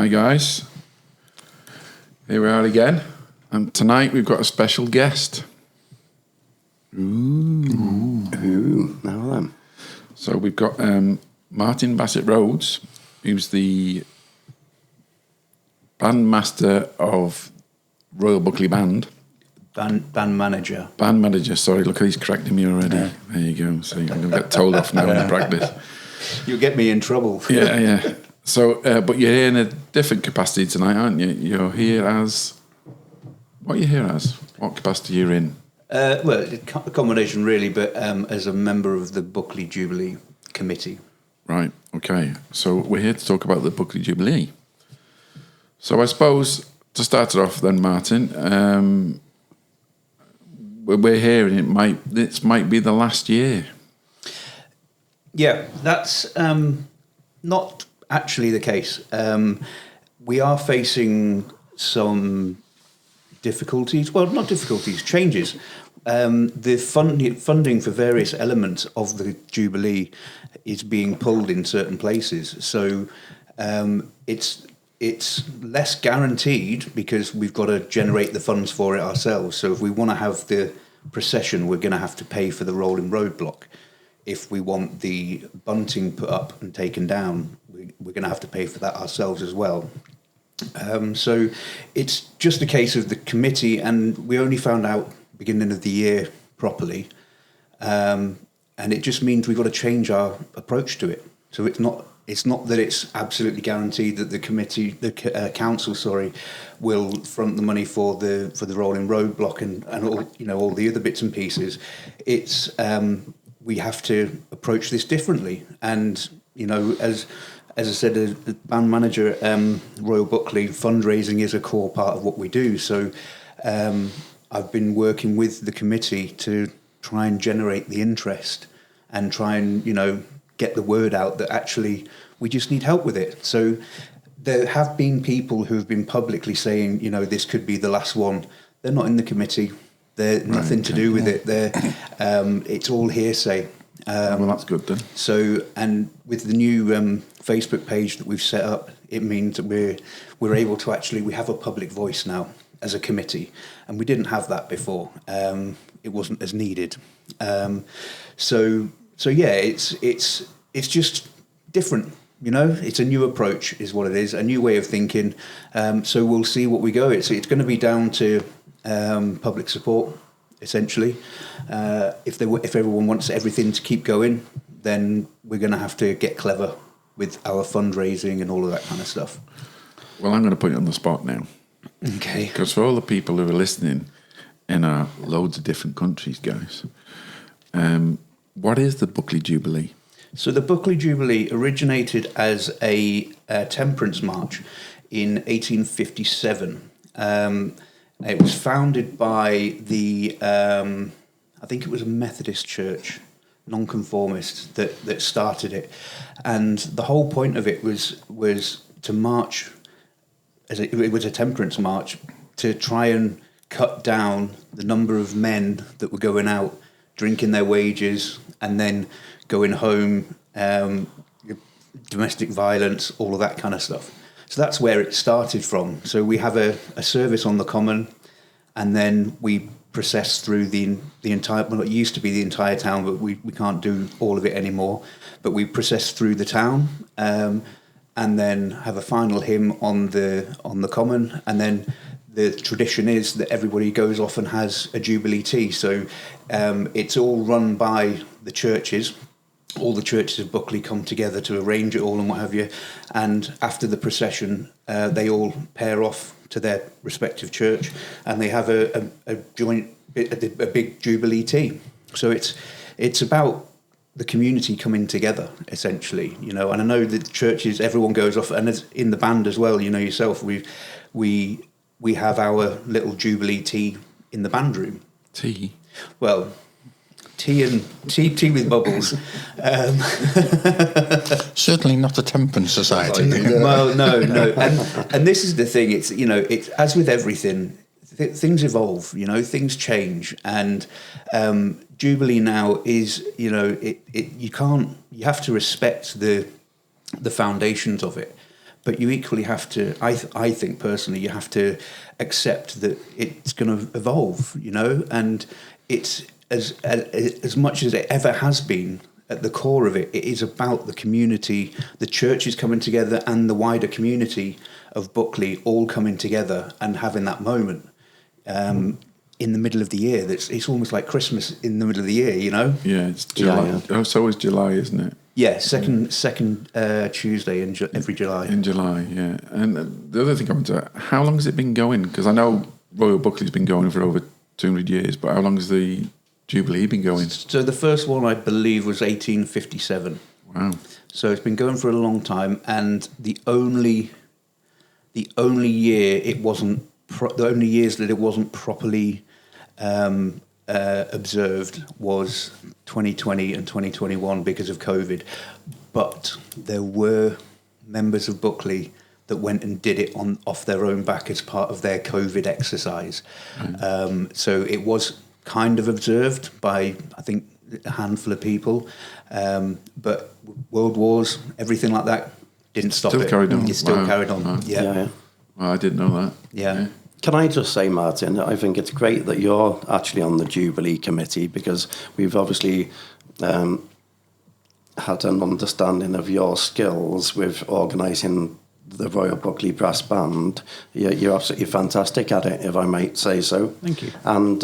Hi guys, here we are again, and tonight we've got a special guest. Now then. So we've got Martin Bassett Rhodes, who's the bandmaster of Royal Buckley Band. Band manager. Band manager, sorry, look, he's correcting me already. Yeah. There you go, so I'm going to get told off now in the practice. You'll get me in trouble. Yeah. So, but you're here in a different capacity tonight, aren't you? You're here as... What are you here as? What capacity you're in? Well, a combination really, but as a member of the Buckley Jubilee Committee. Right, okay. So we're here to talk about the Buckley Jubilee. So I suppose, to start it off then, Martin, we're here and this might be the last year. Yeah, that's not actually the case. We are facing some difficulties. Well, not difficulties, changes. The funding for various elements of the Jubilee is being pulled in certain places. So it's less guaranteed because we've got to generate the funds for it ourselves. So if we want to have the procession, we're going to have to pay for the rolling roadblock. If we want the bunting put up and taken down, we're going to have to pay for that ourselves as well. So it's just a case of the committee, and we only found out beginning of the year properly, and it just means we've got to change our approach to it. So it's not that it's absolutely guaranteed that the council, will front the money for the rolling roadblock and all the other bits and pieces. It's we have to approach this differently, and as I said, as band manager, Royal Buckley, fundraising is a core part of what we do. So I've been working with the committee to try and generate the interest and try and get the word out that actually we just need help with it. So there have been people who have been publicly saying, this could be the last one. They're not in the committee. They're nothing to do with it. It's all hearsay. Well, that's good then. So, and with the new Facebook page that we've set up, it means that we're able to we have a public voice now as a committee, and we didn't have that before. It wasn't as needed. So yeah, it's just different. It's a new approach, is what it is, a new way of thinking. So we'll see what we go. It's going to be down to public support, essentially. If everyone wants everything to keep going, then we're going to have to get clever with our fundraising and all of that kind of stuff. Well, I'm going to put you on the spot now. Okay. Because for all the people who are listening in loads of different countries, guys, what is the Buckley Jubilee? So the Buckley Jubilee originated as a temperance march in 1857. It was founded by I think it was a Methodist church, nonconformist, that started it. And the whole point of it was to march, it was a temperance march, to try and cut down the number of men that were going out, drinking their wages, and then going home, domestic violence, all of that kind of stuff. So that's where it started from. So we have a service on the common, and then we process through the entire, well, it used to be the entire town, but we can't do all of it anymore. But we process through the town, and then have a final hymn on the common, and then the tradition is that everybody goes off and has a Jubilee tea. So it's all run by the churches. All the churches of Buckley come together to arrange it all and what have you. And after the procession, they all pair off to their respective church, and they have a joint, a big Jubilee tea. So it's about the community coming together, essentially, And I know the churches, everyone goes off, and as in the band as well, yourself, we have our little Jubilee tea in the band room. Tea? Well, tea with bubbles. Certainly not a temperance society. Well, no. And this is the thing. It's it's as with everything, things evolve. Things change, and Jubilee now is you have to respect the foundations of it. but you equally have to. I think personally, you have to accept that it's going to evolve. And it's as much as it ever has been. At the core of it, it is about the community, the churches coming together, and the wider community of Buckley all coming together and having that moment in the middle of the year. It's almost like Christmas in the middle of the year, Yeah, it's July. Yeah. Oh, so is July, isn't it? Yeah, second Tuesday in every July. In July, yeah. And the other thing I want to, how long has it been going? Because I know Royal Buckley's been going for over 200 years, but how long has the Jubilee been going? So the first one, I believe, was 1857. Wow. So it's been going for a long time, and the only year it wasn't the only years that it wasn't properly observed was 2020 and 2021 because of COVID. But there were members of Buckley that went and did it off their own back as part of their COVID exercise. Right. So it was kind of observed by, I think, a handful of people. But world wars, everything like that, didn't stop Still it. carried on. It still Wow. carried on. Wow. Yeah. Well, I didn't know that. Yeah. Can I just say, Martin, I think it's great that you're actually on the Jubilee Committee, because we've obviously had an understanding of your skills with organising the Royal Buckley Brass Band. You're absolutely fantastic at it, if I might say so. Thank you. And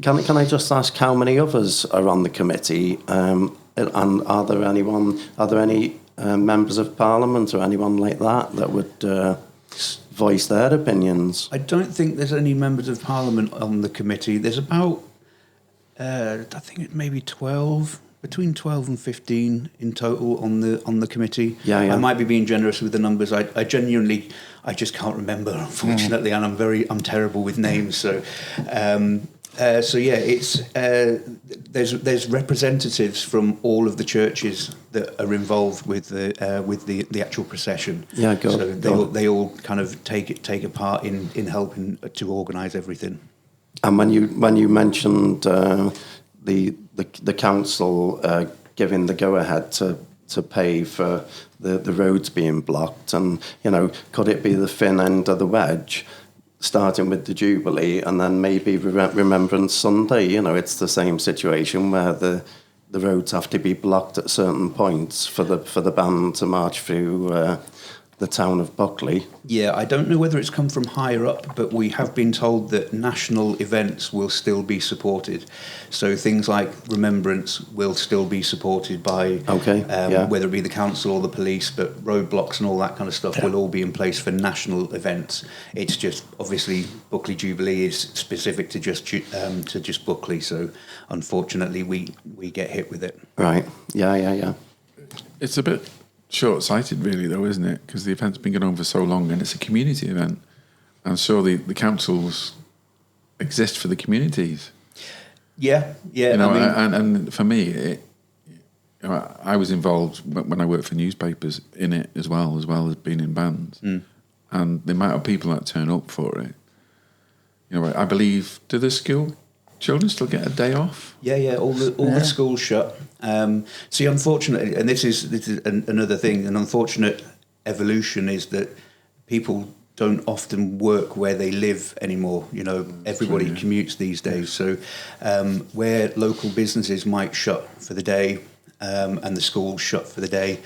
can I just ask how many others are on the committee? And are there any members of Parliament or anyone like that would voice their opinions? I don't think there's any members of Parliament on the committee. There's about, I think it maybe 12, between 12 and 15 in total on the committee. Yeah. I might be being generous with the numbers. I genuinely, I just can't remember, unfortunately, and I'm terrible with names. So yeah, it's there's representatives from all of the churches that are involved with the actual procession. Yeah, good. So they all kind of take a part in helping to organise everything. And when you mentioned the council giving the go ahead to pay for the roads being blocked, and could it be the thin end of the wedge? Starting with the Jubilee and then maybe Remembrance Sunday, it's the same situation where the roads have to be blocked at certain points for the band to march through the town of Buckley. Yeah, I don't know whether it's come from higher up, but we have been told that national events will still be supported. So things like Remembrance will still be supported by, whether it be the council or the police, but roadblocks and all that kind of stuff will all be in place for national events. It's just, obviously, Buckley Jubilee is specific to just Buckley, so unfortunately we get hit with it. Right, yeah. It's a bit short-sighted, really, though, isn't it? Because the event's been going on for so long, and it's a community event, and so the councils exist for the communities. Yeah. And for me, I was involved when I worked for newspapers in it as well as being in bands, and the amount of people that turn up for it. I believe, do the school children still get a day off? Yeah. All the schools shut. See, unfortunately, and this is another thing. An unfortunate evolution is that people don't often work where they live anymore. Everybody commutes these days. So where local businesses might shut for the day and the schools shut for the day,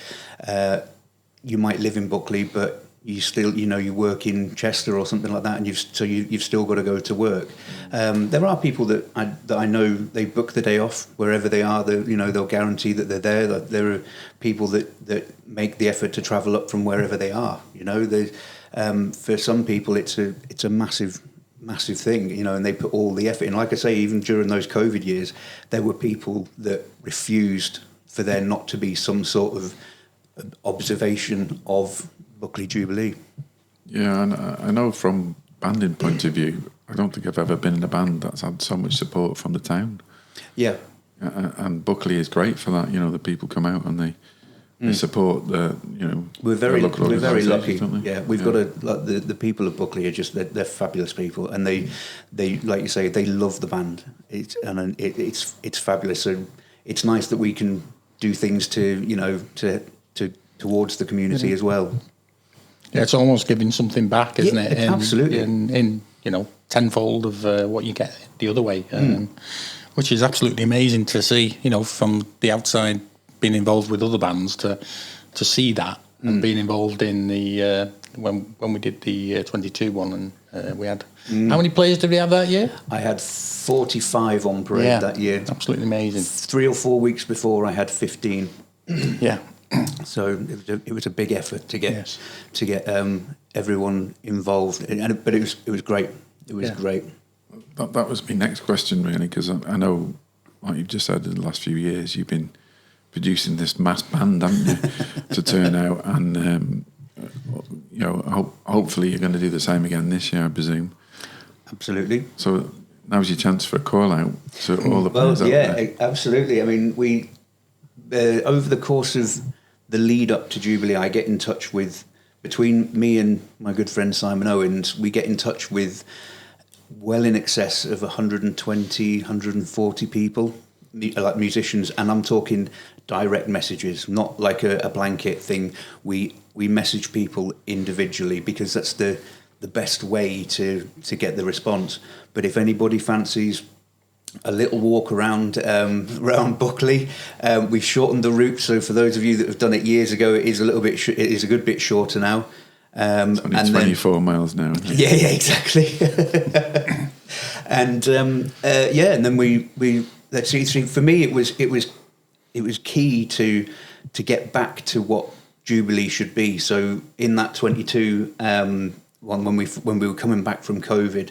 you might live in Buckley, but you still, you work in Chester or something like that, and you've still got to go to work. There are people that I know, they book the day off wherever they are. They'll guarantee that they're there. There are people that make the effort to travel up from wherever they are. For some people, it's a massive thing. And they put all the effort in. Like I say, even during those COVID years, there were people that refused for there not to be some sort of observation of Buckley Jubilee. Yeah, and I know from banding point of view, I don't think I've ever been in a band that's had so much support from the town. Yeah. And Buckley is great for that. The people come out and they support we're very lucky. Yeah, we've got the people of Buckley are just they're fabulous people, and they like you say, they love the band. It's fabulous. So it's nice that we can do things towards the community as well. Yeah, it's almost giving something back, isn't it? Absolutely. In tenfold of what you get the other way, which is absolutely amazing to see. From the outside, being involved with other bands to see that and being involved in the when we did the 22 one, and we had how many players did we have that year? I had 45 on parade that year. Absolutely amazing. 3 or 4 weeks before, I had 15. Yeah. So it was a big effort to get everyone involved, but it was great. It was great. That was my next question, really, because I know, like you've just said, in the last few years you've been producing this mass band, haven't you, to turn out, and hopefully you're going to do the same again this year, I presume. Absolutely. So now's your chance for a call out to all the players out there. Absolutely. I mean, we over the course of the lead up to Jubilee, I get in touch with, between me and my good friend Simon Owens, we get in touch with well in excess of 120, 140 people, like musicians, and I'm talking direct messages, not like a blanket thing. We message people individually because that's the best way to get the response. But if anybody fancies a little walk around Buckley, we've shortened the route. So for those of you that have done it years ago, it is a good bit shorter now. It's only 24 miles now. Isn't it? Yeah, exactly. and then we let's see. For me, it was key to get back to what Jubilee should be. So in that 22 one, when we were coming back from COVID,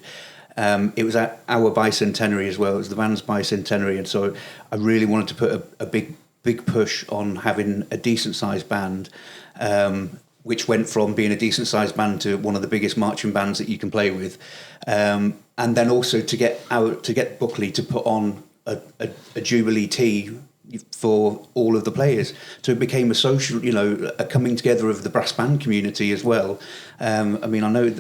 it was our bicentenary as well. It was the band's bicentenary, and so I really wanted to put a big push on having a decent sized band, which went from being a decent sized band to one of the biggest marching bands that you can play with, and then also to get Buckley to put on a Jubilee tea for all of the players. So it became a social, a coming together of the brass band community as well. I mean, I know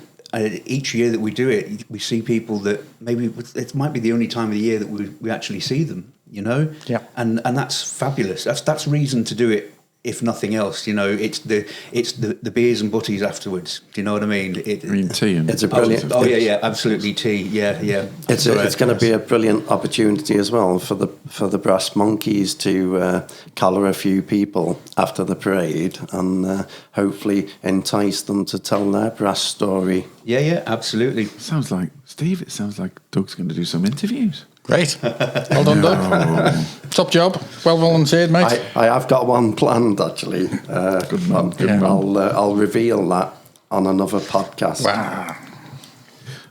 each year that we do it, we see people that maybe it might be the only time of the year that we actually see them, Yeah. And that's fabulous. That's reason to do it. If nothing else, it's the beers and butties afterwards. Do you know what I mean? Tea. It's a brilliant. Absolutely tea. Yeah. It's going to be a brilliant opportunity as well for the Brass Monkeys to collar a few people after the parade and hopefully entice them to tell their brass story. Yeah, absolutely. Sounds like Doug's going to do some interviews. Great. Well done, Doug. Top job. Well volunteered, mate. I have got one planned, actually. Good man. I'll reveal that on another podcast. Wow.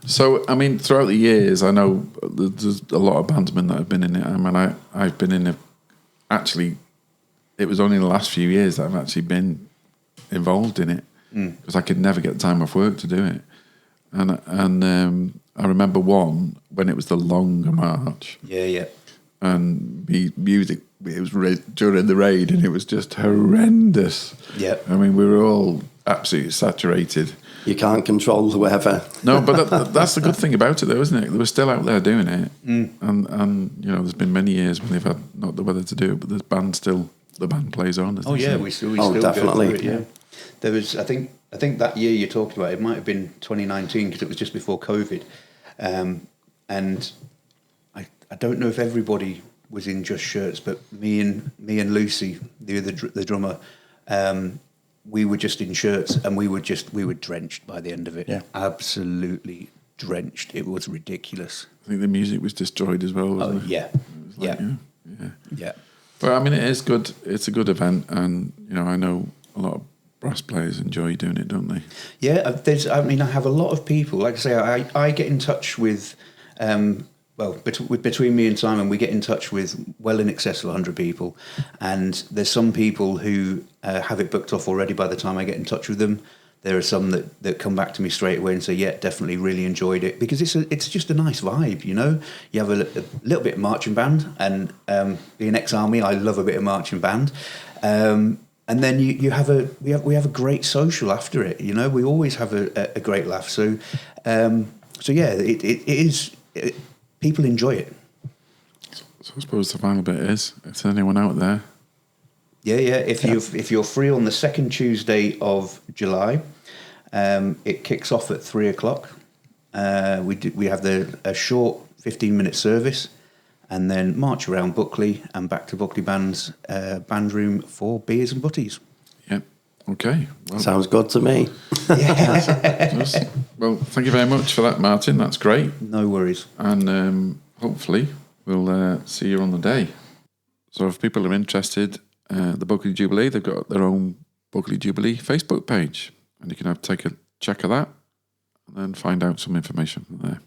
So, I mean, throughout the years, I know there's a lot of bandsmen that have been in it. I mean, I've been in it. Actually, it was only in the last few years that I've actually been involved in it because I could never get the time off work to do it. And I remember one when it was the longer march. Yeah. And the music, it was during the raid, and it was just horrendous. Yeah. I mean, we were all absolutely saturated. You can't control the weather. No, but that's the good thing about it, though, isn't it? They were still out there doing it, and there's been many years when they've had not the weather to do it, but the band plays on. Oh yeah, we still definitely. go through it, yeah. There was, I think that year you're talking about, it might have been 2019 because it was just before COVID, and I don't know if everybody was in just shirts, but me and Lucy, the drummer, we were just in shirts, and we were drenched by the end of it. Yeah. Absolutely drenched. It was ridiculous. I think the music was destroyed as well, wasn't it? Yeah. Yeah. But I mean, it is good. It's a good event, and I know a lot of brass players enjoy doing it, don't they? Yeah, I have a lot of people. Like I say, I get in touch with. Between me and Simon, we get in touch with well in excess of 100 people, and there's some people who have it booked off already by the time I get in touch with them. There are some that come back to me straight away and say, yeah, definitely really enjoyed it, because it's just a nice vibe, You have a little bit of marching band, and being ex-army, I love a bit of marching band. And then we have a great social after it, We always have a great laugh. So yeah, it is. People enjoy it. So I suppose the final bit is, if there's anyone out there. Yeah. If you're free on the second Tuesday of July, It kicks off at 3:00. We have a short 15-minute service, and then march around Buckley and back to Buckley Band's band room for beers and butties. Yeah. Okay. Well, Sounds good to me. well, thank you very much for that, Martin. That's great. No worries. And hopefully we'll see you on the day. So if people are interested, the Buckley Jubilee, they've got their own Buckley Jubilee Facebook page, and you can take a check of that and then find out some information from there.